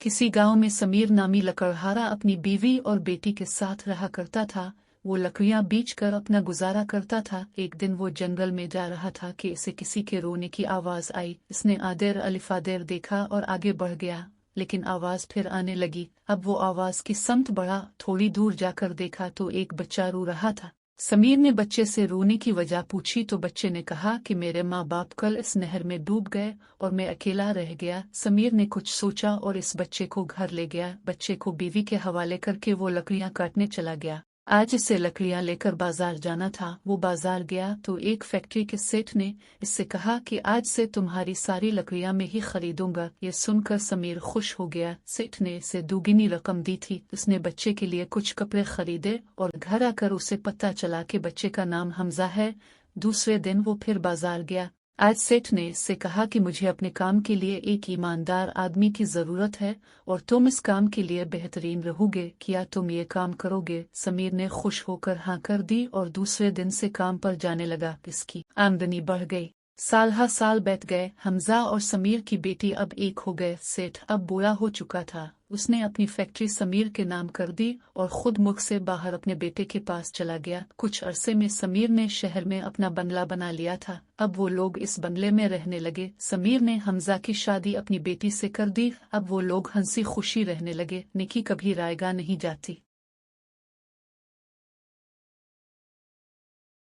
किसी गांव में समीर नामी लकड़हारा अपनी बीवी और बेटी के साथ रहा करता था। वो लकड़ियां बीच कर अपना गुजारा करता था। एक दिन वो जंगल में जा रहा था कि इसे किसी के रोने की आवाज आई। इसने आदेर अलिफादेर देखा और आगे बढ़ गया, लेकिन आवाज फिर आने लगी। अब वो आवाज की समत बढ़ा। थोड़ी दूर जाकर देखा तो एक बच्चा रो रहा था। समीर ने बच्चे से रोने की वजह पूछी तो बच्चे ने कहा कि मेरे माँ बाप कल इस नहर में डूब गए और मैं अकेला रह गया। समीर ने कुछ सोचा और इस बच्चे को घर ले गया। बच्चे को बीवी के हवाले करके वो लकड़ियां काटने चला गया। आज इसे लकड़ियां लेकर बाजार जाना था। वो बाजार गया तो एक फैक्ट्री के सेठ ने इससे कहा कि आज से तुम्हारी सारी लकड़ियां मैं ही खरीदूंगा। ये सुनकर समीर खुश हो गया। सेठ ने इसे दुगनी रकम दी थी। उसने बच्चे के लिए कुछ कपड़े खरीदे और घर आकर उसे पता चला कि बच्चे का नाम हमजा है। दूसरे दिन वो फिर बाजार गया। आज सेठ ने इससे कहा कि मुझे अपने काम के लिए एक ईमानदार आदमी की जरूरत है और तुम इस काम के लिए बेहतरीन रहोगे। क्या तुम ये काम करोगे? समीर ने खुश होकर हाँ कर दी और दूसरे दिन से काम पर जाने लगा। इसकी आमदनी बढ़ गई। साल हा साल बीत गए। हमजा और समीर की बेटी अब एक हो गए। सेठ अब बूढ़ा हो चुका था। उसने अपनी फैक्ट्री समीर के नाम कर दी और खुद मुल्क से बाहर अपने बेटे के पास चला गया। कुछ अरसे में समीर ने शहर में अपना बंगला बना लिया था। अब वो लोग इस बंगले में रहने लगे। समीर ने हमजा की शादी अपनी बेटी से कर दी। अब वो लोग हंसी खुशी रहने लगे। नेकी कभी रायगा नहीं जाती।